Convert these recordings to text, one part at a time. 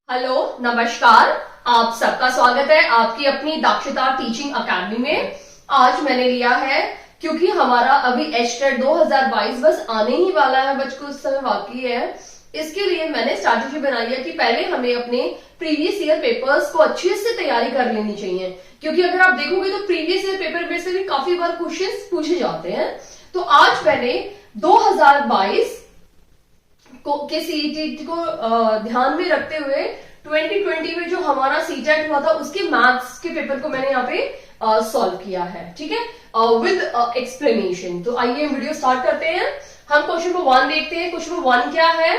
Hello, नमस्कार। आप सबका स्वागत है आपकी अपनी दक्षता टीचिंग अकेडमी में। आज मैंने लिया है, क्योंकि हमारा अभी एचटेट 2022 बस आने ही वाला है, बच कुछ समय बाकी है। इसके लिए मैंने स्ट्रैटेजी बनाई है कि पहले हमें अपने प्रीवियस ईयर पेपर्स को अच्छे से तैयारी कर लेनी चाहिए, क्योंकि अगर आप देखोगे तो प्रीवियस ईयर पेपर में से भी काफी बार क्वेश्चंस पूछे जाते हैं। तो आज मैंने 2022 के सीईटी को ध्यान में रखते हुए 2020 में जो हमारा सीटेट हुआ था उसके मैथ्स के पेपर को मैंने यहाँ पे सॉल्व किया है, ठीक है, विद एक्सप्लेनेशन। तो आइए वीडियो स्टार्ट करते हैं। हम क्वेश्चन नंबर 1 देखते हैं। क्वेश्चन नंबर 1 क्या है?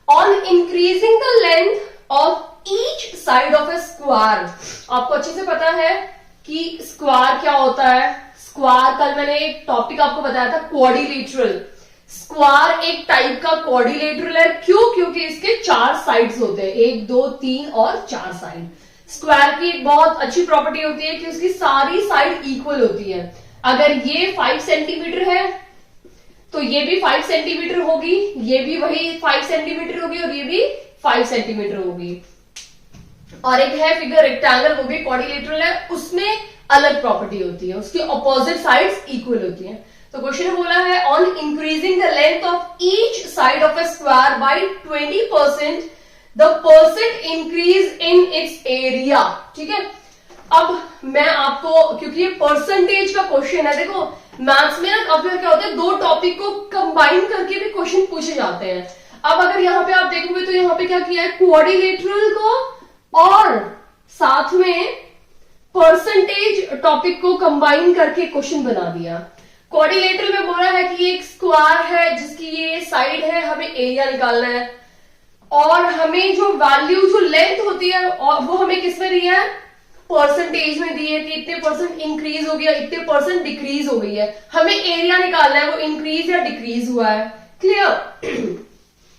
On increasing the length of each side of A square. आपको अच्छे से पता है कि स्क्वायर क्या होता है। स्क्वायर कल मैंने एक टॉपिक आपको बताया था, क्वाड्रिलेटरल। स्क्वायर एक टाइप का क्वाड्रिलेटरल है। क्यों? क्योंकि इसके 4 साइड्स होते हैं, 1, 2, 3 और 4 साइड। स्क्वायर की एक बहुत अच्छी प्रॉपर्टी होती है कि उसकी सारी साइड इक्वल होती है। अगर ये 5 सेंटीमीटर है तो ये भी 5 सेंटीमीटर होगी, ये भी वही 5 सेंटीमीटर होगी और ये भी 5 सेंटीमीटर होगी। और एक है फिगर रेक्टेंगल, वो भी क्वाड्रिलेटरल है, उसमें अलग प्रॉपर्टी होती है, उसकी ऑपोजिट साइड्स इक्वल होती है। तो क्वेश्चन में बोला है on increasing the length of each side of A square by 20%, the percent increase in its area. ठीक है, अब मैं आपको, क्योंकि ये परसेंटेज का क्वेश्चन है, देखो मैथ्स में ना काफी बार क्या होता है, 2 टॉपिक को कंबाइन करके भी क्वेश्चन पूछे जाते हैं। अब अगर यहाँ पे आप देखोगे तो यहाँ पे क्या किया है, क्वाड्रिलेटरल को और साथ में परसेंटेज टॉपिक को कंबाइन करके क्वेश्चन बना दिया। क्वाड्रिलेटरल में बोला है कि एक स्क्वायर है जिसकी ये साइड है, हमें एरिया निकालना है, और हमें जो वैल्यू, जो लेंथ होती है वो हमें किस में दी है, परसेंटेज में दी है कि इतने परसेंट इंक्रीज हो गया, इतने परसेंट डिक्रीज हो गई है। हमें एरिया निकालना है, वो इंक्रीज या डिक्रीज हुआ है। क्लियर?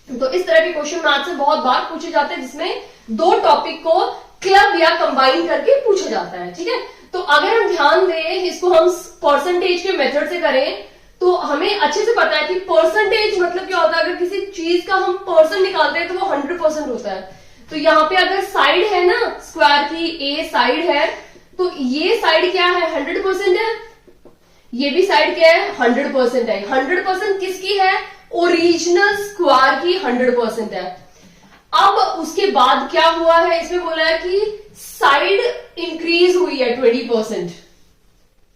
तो इस तरह के क्वेश्चन मैथ से बहुत बार पूछे जाते हैं, जिसमें 2 टॉपिक को क्लब या कंबाइन करके पूछा जाता है। ठीक है, तो अगर हम ध्यान दें, इसको हम परसेंटेज के मेथड से करें तो हमें अच्छे से पता है कि परसेंटेज मतलब क्या होता है। अगर किसी चीज का हम परसेंट निकालते हैं तो वो 100% होता है। तो यहाँ पे अगर साइड है ना स्क्वायर की, ए साइड है, तो ये साइड क्या है, 100% है। ये भी साइड क्या है, 100% है। 100% किसकी है? ओरिजिनल स्क्वायर की 100% है। अब उसके बाद क्या हुआ है, इसमें बोला है कि साइड इंक्रीज हुई है 20%।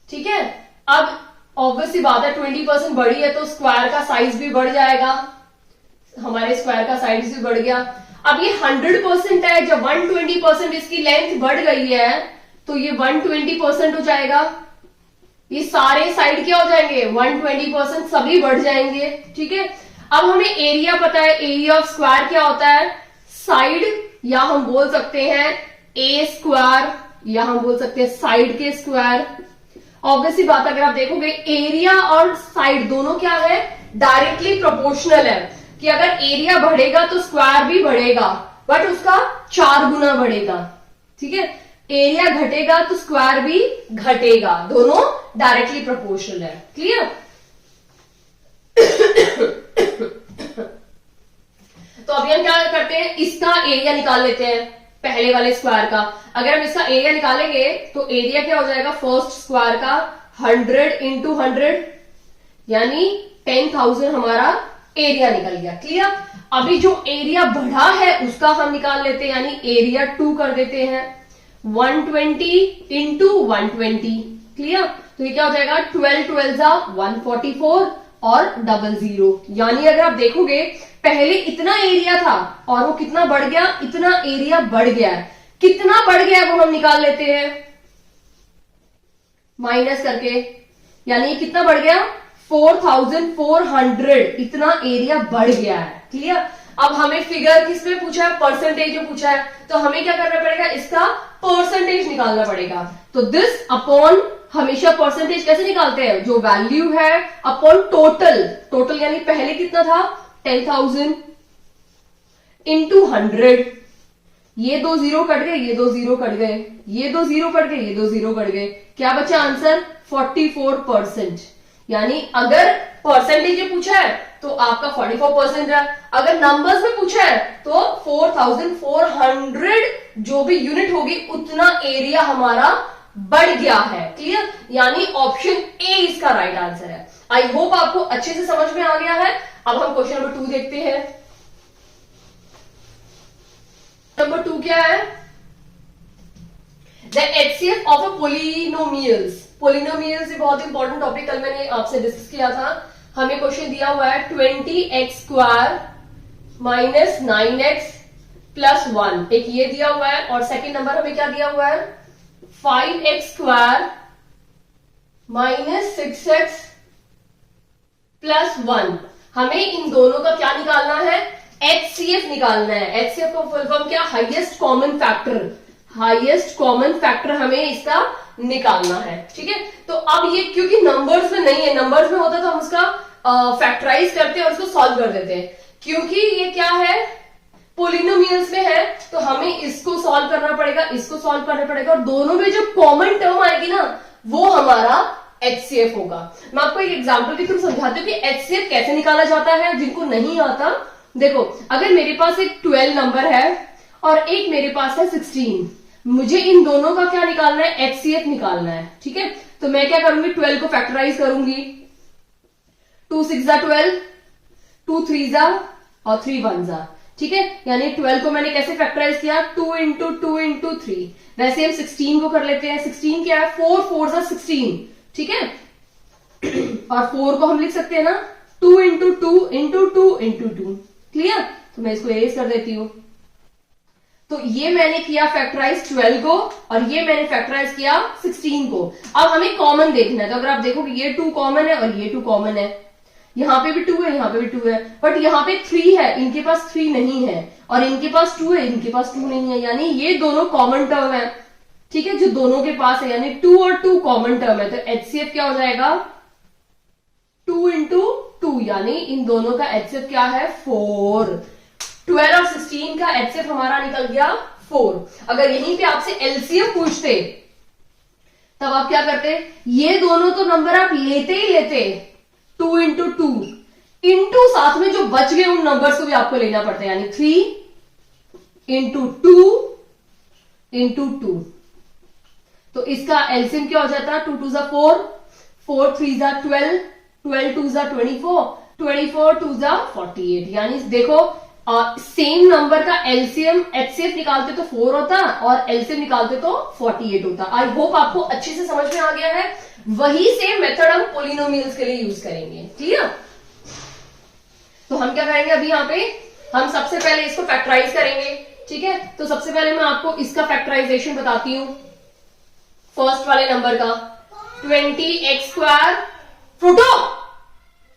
ठीक है, अब ऑब्वियसली बात है 20% बढ़ी है तो स्क्वायर का साइज भी बढ़ जाएगा, हमारे स्क्वायर का साइज भी बढ़ गया। अब ये 100% है, जब 120% इसकी लेंथ बढ़ गई है तो ये 120% हो जाएगा। ये सारे साइड क्या हो जाएंगे, 120%, सभी बढ़ जाएंगे। ठीक है, अब हमें एरिया पता है। एरिया ऑफ स्क्वायर क्या होता है, साइड, या हम बोल सकते हैं ए स्क्वायर, या हम बोल सकते हैं साइड के स्क्वायर। ऑब्वियसली बात, अगर आप देखोगे एरिया और साइड दोनों क्या है, डायरेक्टली प्रोपोर्शनल है, कि अगर एरिया बढ़ेगा तो स्क्वायर भी बढ़ेगा, बट उसका 4 गुना बढ़ेगा। ठीक है, एरिया घटेगा तो स्क्वायर भी घटेगा, दोनों डायरेक्टली प्रोपोर्शनल है। क्लियर? तो अभी हम क्या करते हैं, इसका एरिया निकाल लेते हैं, पहले वाले स्क्वायर का। अगर हम इसका एरिया निकालेंगे तो एरिया क्या हो जाएगा, फर्स्ट स्क्वायर का 100 इंटू 100, यानी 10,000 हमारा एरिया निकल गया। क्लियर? अभी जो एरिया बढ़ा है उसका हम निकाल लेते हैं, यानी एरिया 2 कर देते हैं, 120 इंटू 120। क्लियर? तो ये क्या हो जाएगा, 12 12 जा 144 और 00। यानी अगर आप देखोगे पहले इतना एरिया था और वो कितना बढ़ गया, इतना एरिया बढ़ गया है। कितना बढ़ गया है वो हम निकाल लेते हैं माइनस करके, यानी कितना बढ़ गया, 4400, इतना एरिया बढ़ गया है। क्लियर? अब हमें फिगर किसमें पूछा है, परसेंटेज में पूछा है, तो हमें क्या करना पड़ेगा, इसका परसेंटेज निकालना पड़ेगा। तो दिस अपॉन, हमेशा परसेंटेज कैसे निकालते हैं, जो वैल्यू है अपॉन टोटल। टोटल यानी पहले कितना था, 10,000 इंटू 100। ये 2 0 कट गए, ये 2 0 कट गए, ये 2 0 कट गए, ये 2 0 कट गए। क्या बचा आंसर, 44%। यानी अगर परसेंटेज पूछा है तो आपका 44% है। अगर नंबर्स में पूछा है तो 4400 जो भी यूनिट होगी उतना एरिया हमारा बढ़ गया है। क्लियर? यानी ऑप्शन ए इसका राइट आंसर है। आई होप आपको अच्छे से समझ में आ गया है। अब हम क्वेश्चन नंबर 2 देखते हैं। नंबर 2 क्या है? The HCF of a polynomials. Polynomials ये बहुत इंपॉर्टेंट टॉपिक कल मैंने आपसे डिस्कस किया था। हमें क्वेश्चन दिया हुआ है 20x² माइनस 9x प्लस 1, एक ये दिया हुआ है, और सेकेंड नंबर हमें क्या दिया हुआ है 5x² माइनस 6x प्लस 1। हमें इन दोनों का क्या निकालना है? HCF निकालना है। HCF का फुल फॉर्म क्या? Highest common factor. Highest common factor हमें इसका निकालना है। ठीक है, तो अब ये क्योंकि नंबर्स में नहीं है, नंबर्स में होता तो हम उसका फैक्टराइज करते हैं और उसको सॉल्व कर देते हैं। क्योंकि ये क्या है, पोलिनोमियल्स में है, तो हमें इसको सॉल्व करना पड़ेगा, इसको सॉल्व करना पड़ेगा, और दोनों में जो कॉमन टर्म आएगी ना वो हमारा HCF होगा। मैं आपको एक एग्जांपल के थ्रू समझाती हूँ कि HCF कैसे निकाला जाता है। जिनको नहीं आता, देखो अगर मेरे पास एक 12 नंबर है और एक मेरे पास है 16, मुझे इन दोनों का क्या निकालना है? HCF निकालना है। ठीक है, तो मैं क्या करूंगी? 12 को फैक्टराइज करूंगी। 2 6 12, 2 3 और 3 1। ठीक है, यानी 12 को मैंने कैसे फैक्टराइज किया? 2 इंटू 2 इंटू 3। वैसे हम 16 को कर लेते हैं। 16 क्या है? 4 4 16। ठीक है, और 4 को हम लिख सकते हैं ना 2 इंटू 2 इंटू 2 इंटू 2। क्लियर? तो मैं इसको एरेज कर देती हूं। तो ये मैंने किया फैक्टराइज 12 को, और ये मैंने फैक्टराइज किया 16 को। अब हमें कॉमन देखना है, तो अगर आप देखोगे ये 2 कॉमन है और ये 2 कॉमन है, यहां पे भी 2 है, यहां पे भी 2 है, बट यहां पे 3 है, इनके पास 3 नहीं है, और इनके पास 2 है, इनके पास 2 नहीं है, यानी ये दोनों कॉमन टर्म है। ठीक है, जो दोनों के पास है, यानी 2 और 2 कॉमन टर्म है, तो HCF क्या हो जाएगा? 2 इंटू 2, यानी इन दोनों का HCF क्या है? 4। 12 और 16 का HCF हमारा निकल गया 4। अगर यहीं पे आपसे LCM पूछते तब आप क्या करते? ये दोनों तो नंबर आप लेते ही लेते, 2 इंटू 2 इंटू साथ में जो बच गए उन नंबर्स को भी आपको लेना पड़ता है, यानी 3 इंटू 2 इंटू 2। तो इसका एलसीएम क्या हो जाता है? 2 2 4, 4 3 12, 12 2 24, 24 2 48। यानी देखो सेम नंबर का एलसीएम HCF निकालते तो 4 होता और एलसीएम निकालते तो 48 होता। आई होप आपको अच्छे से समझ में आ गया है। वही सेम मेथड हम पोलिनोमियल्स के लिए यूज करेंगे। क्लियर? तो हम क्या करेंगे अभी यहाँ पे? हम सबसे पहले इसको फैक्टराइज करेंगे। ठीक है, तो सबसे पहले मैं आपको इसका फैक्टराइजेशन बताती हूं। फर्स्ट वाले नंबर का 20x², फ्रूटो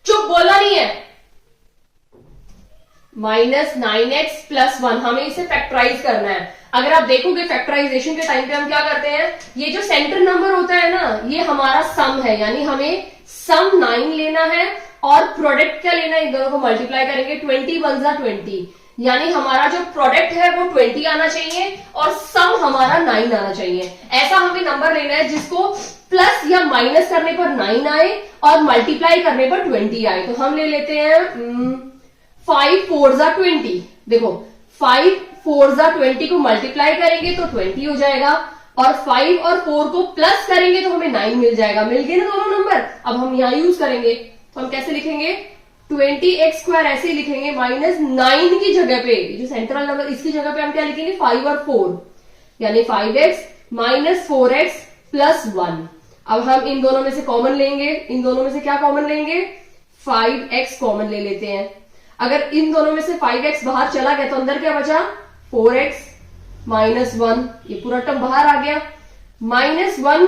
चुप, बोलना नहीं है, माइनस 9x प्लस 1। हमें इसे फैक्टराइज करना है। अगर आप देखोगे फैक्टराइजेशन के टाइम पे हम क्या करते हैं, ये जो सेंटर नंबर होता है ना, ये हमारा सम है, यानी हमें सम 9 लेना है और प्रोडक्ट क्या लेना है, इन दोनों को मल्टीप्लाई करेंगे। 20 1 20, यानी हमारा जो प्रोडक्ट है वो 20 आना चाहिए और सम हमारा 9 आना चाहिए। ऐसा हमें नंबर लेना है जिसको प्लस या माइनस करने पर 9 आए और मल्टीप्लाई करने पर 20 आए। तो हम ले लेते हैं 5 4 20। देखो 5 4 20 को मल्टीप्लाई करेंगे तो 20 हो जाएगा, और 5 और 4 को प्लस करेंगे तो हमें 9 मिल जाएगा। मिल गए ना दोनों नंबर। अब हम यहां यूज करेंगे, तो हम कैसे लिखेंगे? 20x² ऐसे ही लिखेंगे, माइनस 9 की जगह पे, जो सेंट्रल नंबर इसकी जगह पे हम क्या लिखेंगे? 5 और 4, यानी 5x माइनस 4x प्लस 1। अब हम इन दोनों में से कॉमन लेंगे। इन दोनों में से क्या कॉमन लेंगे? 5x कॉमन ले लेते हैं। अगर इन दोनों में से 5x बाहर चला गया तो अंदर क्या बचा? 4x minus 1। ये पूरा टर्म बाहर आ गया, माइनस 1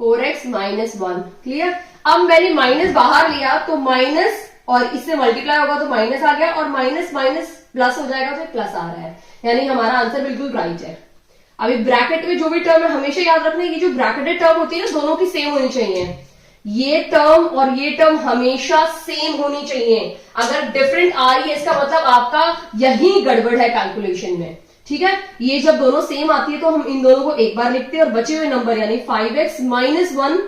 4x माइनस 1। क्लियर? अब मैंने माइनस बाहर लिया तो माइनस और इससे मल्टीप्लाई होगा तो माइनस आ गया, और माइनस माइनस प्लस हो जाएगा तो प्लस आ रहा है, यानी हमारा आंसर बिल्कुल राइट है। अभी ब्रैकेट में जो भी टर्म है हमेशा याद रखना है कि जो ब्रैकेटेड टर्म होती है ना, दोनों की सेम होनी चाहिए। ये टर्म और ये टर्म हमेशा सेम होनी चाहिए। अगर डिफरेंट आ रही है इसका मतलब आपका यही गड़बड़ है कैलकुलेशन में। ठीक है, ये जब दोनों सेम आती है तो हम इन दोनों को एक बार लिखते हैं और बचे हुए नंबर यानी 5x माइनस 1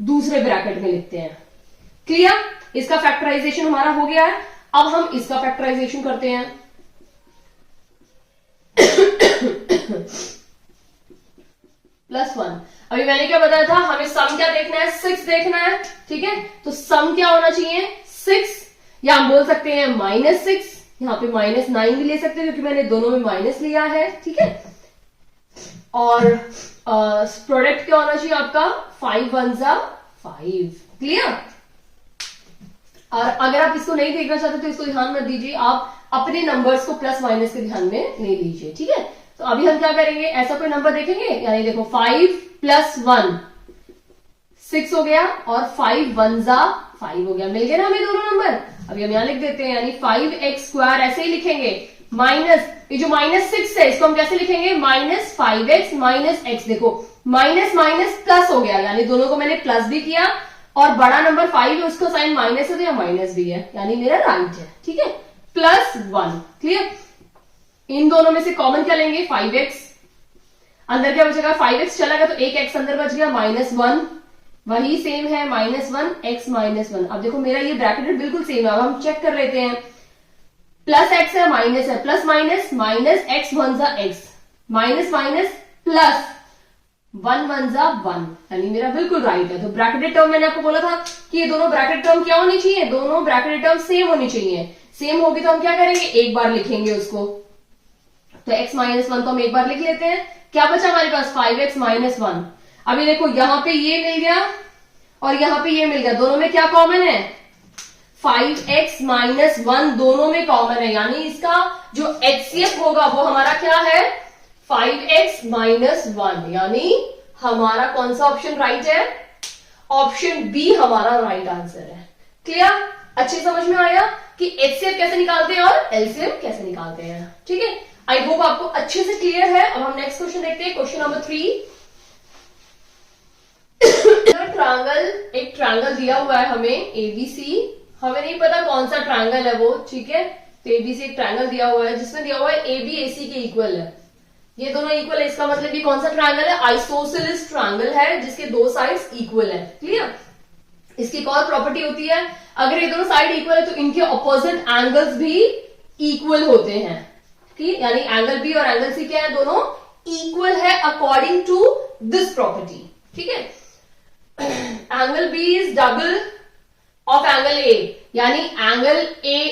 दूसरे ब्रैकेट में लिखते हैं। क्लियर? इसका फैक्टराइजेशन हमारा हो गया है। अब हम इसका फैक्टराइजेशन करते हैं। +1। अभी मैंने क्या बताया था, हमें सम क्या देखना है, 6 देखना है। ठीक है, तो सम क्या होना चाहिए, 6, या हम बोल सकते हैं -6। यहाँ पे -9 भी ले सकते हैं क्योंकि मैंने दोनों में माइनस लिया है। ठीक है, और प्रोडक्ट क्या होना चाहिए आपका, 5 1 5। क्लियर। और अगर आप इसको नहीं देखना चाहते तो इसको ध्यान मत दीजिए, आप अपने नंबर्स को प्लस माइनस के ध्यान में ले लीजिए। ठीक है, तो अभी हम क्या करेंगे, ऐसा कोई नंबर देखेंगे, यानी देखो 5 + 1 6 हो गया, और 5 1 5 हो गया, मिल गया ना हमें दोनों नंबर। अभी हम यहां लिख देते हैं, यानी 5x² ऐसे ही लिखेंगे, माइनस ये जो -6 है इसको हम कैसे लिखेंगे, -5x - x। देखो माइनस माइनस प्लस हो गया, यानी दोनों को मैंने प्लस भी किया, और बड़ा नंबर 5 है उसका साइन माइनस है तो यहाँ माइनस भी है, यानी मेरा राइट है। ठीक है, +1। क्लियर। इन दोनों में से कॉमन क्या लेंगे, 5x, अंदर क्या बचेगा, 5x चला गया तो एक x अंदर बच गया, -1 वही सेम है, -1 x -1। अब देखो मेरा ये ब्रैकेटेड बिल्कुल सेम है। अब हम चेक कर लेते हैं, +x है माइनस है, plus minus -x 1 x, minus minus plus 1 1 1, यानी मेरा बिल्कुल राइट है। तो ब्रैकेटेड टर्म मैंने आपको बोला था कि ये दोनों ब्रैकेटेड टर्म क्या होनी चाहिए, दोनों ब्रैकेटेड टर्म सेम होनी चाहिए। सेम होगी तो हम क्या करेंगे, एक बार लिखेंगे उसको। तो x -1 तो हम एक बार लिख लेते हैं। क्या बचा हमारे पास, 5x - 1। अभी देखो यहां पे ये मिल गया और यहां पे ये मिल गया, दोनों में क्या कॉमन है, 5x - 1 दोनों में कॉमन है, यानी इसका जो HCF होगा वो हमारा क्या है, 5x - 1, यानी हमारा कौन सा ऑप्शन राइट है, ऑप्शन बी हमारा राइट आंसर है। क्लियर, अच्छे समझ में आया कि HCF कैसे निकालते हैं और LCM कैसे निकालते हैं। ठीक है, आई होप आपको अच्छे से क्लियर है। अब हम नेक्स्ट क्वेश्चन देखते हैं, क्वेश्चन नंबर 3। एक ट्रायंगल दिया हुआ है हमें ABC, हमें नहीं पता कौन सा ट्रायंगल है वो। ठीक है, तो ABC एक ट्रायंगल दिया हुआ है जिसमें दिया हुआ है AB AC के इक्वल है, ये दोनों इक्वल है, इसका मतलब ये कौन सा ट्रायंगल है, आइसोसेलेस ट्रायंगल है जिसके दो साइड्स इक्वल है। क्लियर। इसकी एक और प्रॉपर्टी होती है, अगर ये दोनों साइड इक्वल है तो इनके ऑपोजिट एंगल्स भी इक्वल होते हैं। ठीक, यानी एंगल बी और एंगल सी क्या है, दोनों इक्वल है अकॉर्डिंग टू दिस प्रॉपर्टी। ठीक है, angle B is double of angle A, यानी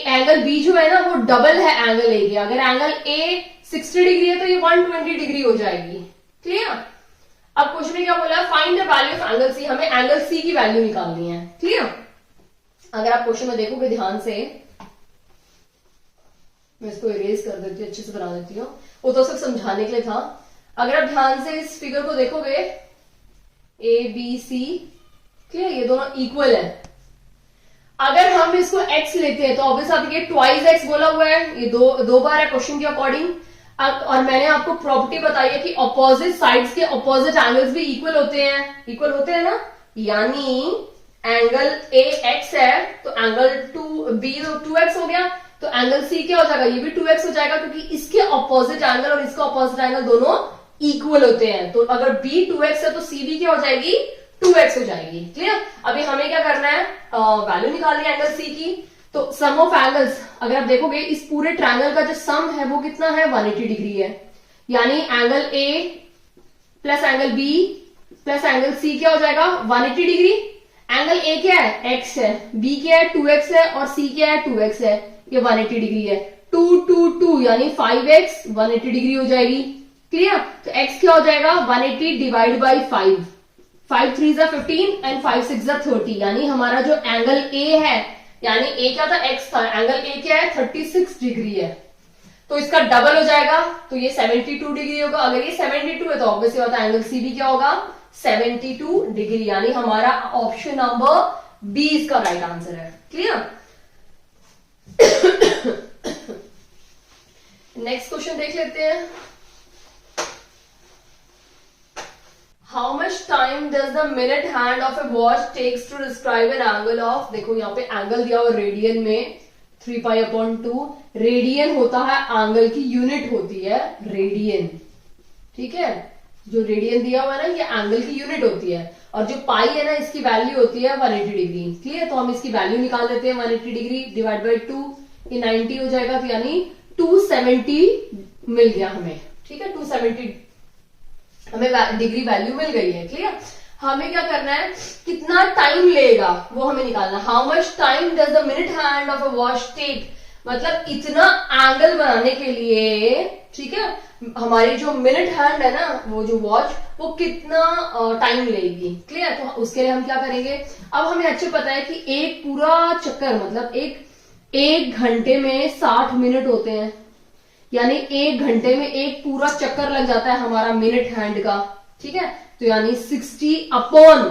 एंगल बी जो है ना वो डबल है एंगल ए के। अगर एंगल ए 60 डिग्री है तो ये 120 डिग्री हो जाएगी। क्लियर। अब क्वेश्चन में क्या बोला है, find the value of angle C, हमें एंगल सी की वैल्यू निकालनी है। क्लियर। अगर आप क्वेश्चन में देखोगे ध्यान से, मैं इसको इरेज कर देती हूँ, अच्छे से बना देती हूँ, वो तो सिर्फ समझाने के लिए था। अगर आप ध्यान से इस फिगर को देखोगे, ए बी सी, क्लियर, ये दोनों इक्वल है। अगर हम इसको x लेते हैं तो ऑब्वियस आप ये ट्वाइस x बोला हुआ है, ये दो बार है क्वेश्चन के अकॉर्डिंग। और मैंने आपको प्रॉपर्टी बताई है कि ऑपोजिट साइड्स के ऑपोजिट एंगल्स भी इक्वल होते हैं, इक्वल होते हैं ना, यानी एंगल ए x है तो एंगल बी 2x हो गया, तो एंगल सी क्या हो जाएगा, ये भी 2x हो जाएगा, क्योंकि इसके ऑपोजिट एंगल और इसका ऑपोजिट एंगल दोनों इक्वल होते हैं। तो अगर b 2x है तो c भी क्या हो जाएगी, 2x हो जाएगी। क्लियर। अभी हमें क्या करना है, वैल्यू निकालनी है एंगल सी की। तो सम ऑफ एंगल्स, अगर आप देखोगे इस पूरे ट्रायंगल का जो सम है वो कितना है, 180 डिग्री है, यानी angle A plus angle B plus angle C क्या हो जाएगा, 180 डिग्री। एंगल ए क्या है, x है, b क्या है, 2x है, और c क्या है, 2x है, ये 180 डिग्री है। 2 2 2 यानी 5x 180 डिग्री हो जाएगी। क्लियर। तो x क्या हो जाएगा, 180 डिवाइड बाई 5, 5 3 15 एंड 5 6 30, यानी हमारा जो एंगल ए है, यानी ए क्या था, x था, एंगल ए क्या है, 36 डिग्री है, तो इसका डबल हो जाएगा, तो ये 72 डिग्री होगा। अगर ये 72 है तो ऑब्वियसली होता है एंगल सी भी क्या होगा, 72 डिग्री, यानी हमारा ऑप्शन नंबर बी इसका राइट आंसर है। क्लियर। नेक्स्ट क्वेश्चन देख लेते हैं। How much time does the minute hand of a watch takes to describe an angle of, देखो यहाँ पे एंगल दिया हुआ रेडियन में 3π/2, रेडियन होता है एंगल की यूनिट होती है रेडियन। ठीक है, जो रेडियन दिया हुआ है ना, ये एंगल की यूनिट होती है, और जो पाई है ना, इसकी वैल्यू होती है 180 डिग्री। क्लियर? तो हम इसकी वैल्यू निकाल देते हैं, 180 डिग्री डिवाइड बाई 2, ये 90 हो जाएगा, तो यानी 270 मिल गया हमें। ठीक है, 270 हमें डिग्री वैल्यू मिल गई है। क्लियर? हमें क्या करना है, कितना टाइम लेगा वो हमें निकालना। How much time does the minute hand of a watch take, मतलब इतना एंगल बनाने के लिए, ठीक है, हमारी जो मिनट हैंड है ना, वो जो वॉच, वो कितना टाइम लेगी। क्लियर? तो उसके लिए हम क्या करेंगे, अब हमें अच्छे पता है कि एक पूरा चक्कर, मतलब एक घंटे में 60 मिनट होते हैं, यानी एक घंटे में एक पूरा चक्कर लग जाता है हमारा मिनट हैंड का। ठीक है, तो यानी 60 अपॉन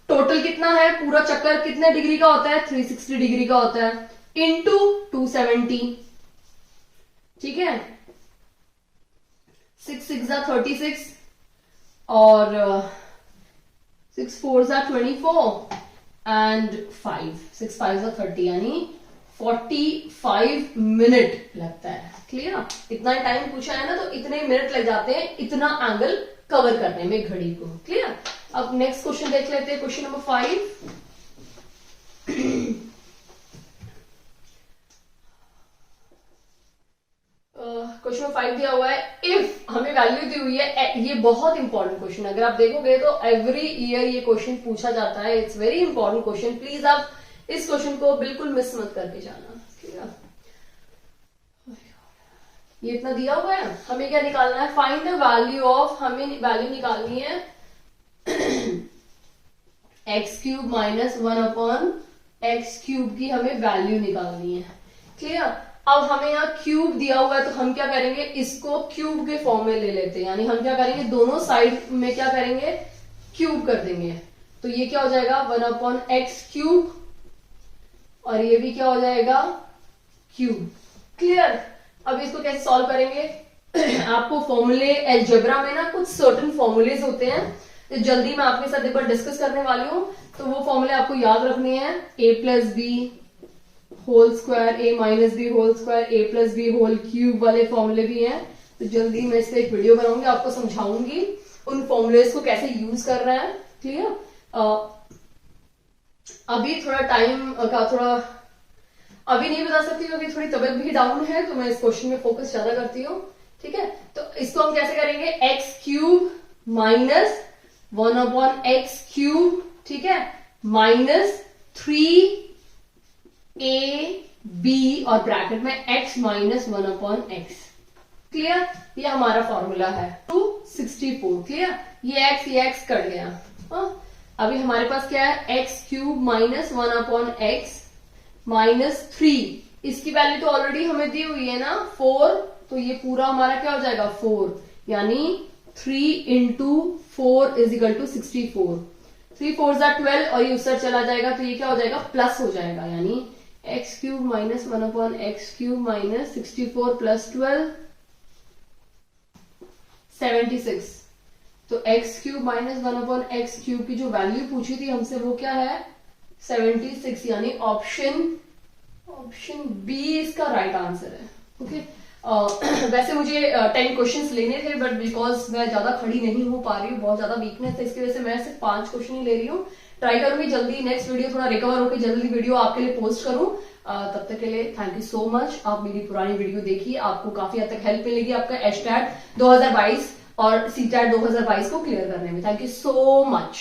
टोटल कितना है, पूरा चक्कर कितने डिग्री का होता है, 360 डिग्री का होता है, इंटू 270। ठीक है, 6 6 36 और 6 4 24 एंड 6 5 30, यानी 45 मिनट लगता है। क्लियर? इतना टाइम पूछा है ना, तो इतने मिनट लग जाते हैं इतना एंगल कवर करने में घड़ी को। क्लियर? अब नेक्स्ट क्वेश्चन देख लेते हैं, क्वेश्चन नंबर 5। क्वेश्चन 5 दिया हुआ है, इफ हमें वैल्यू दी हुई है, ये बहुत इंपॉर्टेंट क्वेश्चन, अगर आप देखोगे तो एवरी ईयर ये क्वेश्चन पूछा जाता है, it's very important question, please आप इस क्वेश्चन को बिल्कुल मिस मत करके जाना। ठीक है, ये इतना दिया हुआ है, हमें क्या निकालना है, फाइंड द वैल्यू ऑफ, हमें वैल्यू निकालनी है x cube minus 1 upon x cube की हमें वैल्यू निकालनी है। क्लियर? अब हमें यहाँ क्यूब दिया हुआ है, तो हम क्या करेंगे, इसको क्यूब के फॉर्म में ले लेते हैं, यानी हम क्या करेंगे, दोनों साइड में क्या करेंगे, क्यूब कर देंगे। तो ये क्या हो जाएगा, 1 अपॉन एक्स क्यूब, और ये भी क्या हो जाएगा, क्यूब। क्लियर? अब इसको कैसे सॉल्व करेंगे आपको फॉर्मूले, एल्जेब्रा में ना कुछ सर्टेन फॉर्मूलेज होते हैं, तो जल्दी मैं आपके साथ एक बार डिस्कस करने वाली हूँ, तो वो फॉर्मूले आपको याद रखने हैं। a plus B whole square, a minus B whole square, a plus B whole cube वाले फॉर्मूले भी हैं, तो जल्दी मैं इस पर एक वीडियो बनाऊंगी, आपको समझाऊंगी उन फॉर्मूलेज को कैसे यूज करना है। क्लियर? अभी थोड़ा टाइम का थोड़ा अभी नहीं बता सकती क्योंकि थोड़ी तबीयत भी डाउन है, तो मैं इस क्वेश्चन में फोकस ज्यादा करती हूँ। ठीक है, तो इसको हम कैसे करेंगे, x cube minus 1 upon x cube, ठीक है, माइनस 3ab और ब्रैकेट में x minus 1 upon x. Clear? ये हमारा फॉर्मूला है 264। क्लियर? ये x कट गया। अभी हमारे पास क्या है, x cube minus 1 upon x minus 3, इसकी वैल्यू तो ऑलरेडी हमें दी हुई है ना 4, तो ये पूरा हमारा क्या हो जाएगा 4, यानी 3 इंटू 4 इज इक्वल टू 64। 3 4 12 और ये उससे चला जाएगा, तो ये क्या हो जाएगा, प्लस हो जाएगा, यानी x cube minus 1 upon x cube minus 64 plus 12 76। तो x cube minus 1 upon x cube की जो वैल्यू पूछी थी हमसे वो क्या है 76, यानी ऑप्शन बी इसका राइट आंसर है। ओके, वैसे मुझे 10 क्वेश्चंस लेने थे, बट बिकॉज मैं ज्यादा खड़ी नहीं हो पा रही हूँ, बहुत ज्यादा वीकनेस है, इसकी वजह से मैं सिर्फ 5 क्वेश्चन ही ले रही हूँ। ट्राई करूंगी जल्दी नेक्स्ट वीडियो थोड़ा रिकवर होकर जल्दी वीडियो आपके लिए पोस्ट करूं। तब तक के लिए थैंक यू सो मच। आप मेरी पुरानी वीडियो देखिए, आपको काफी हद तक हेल्प मिलेगी आपका एचटैट 2022 और सीटैट 2022 को क्लियर करने में। Thank you so much.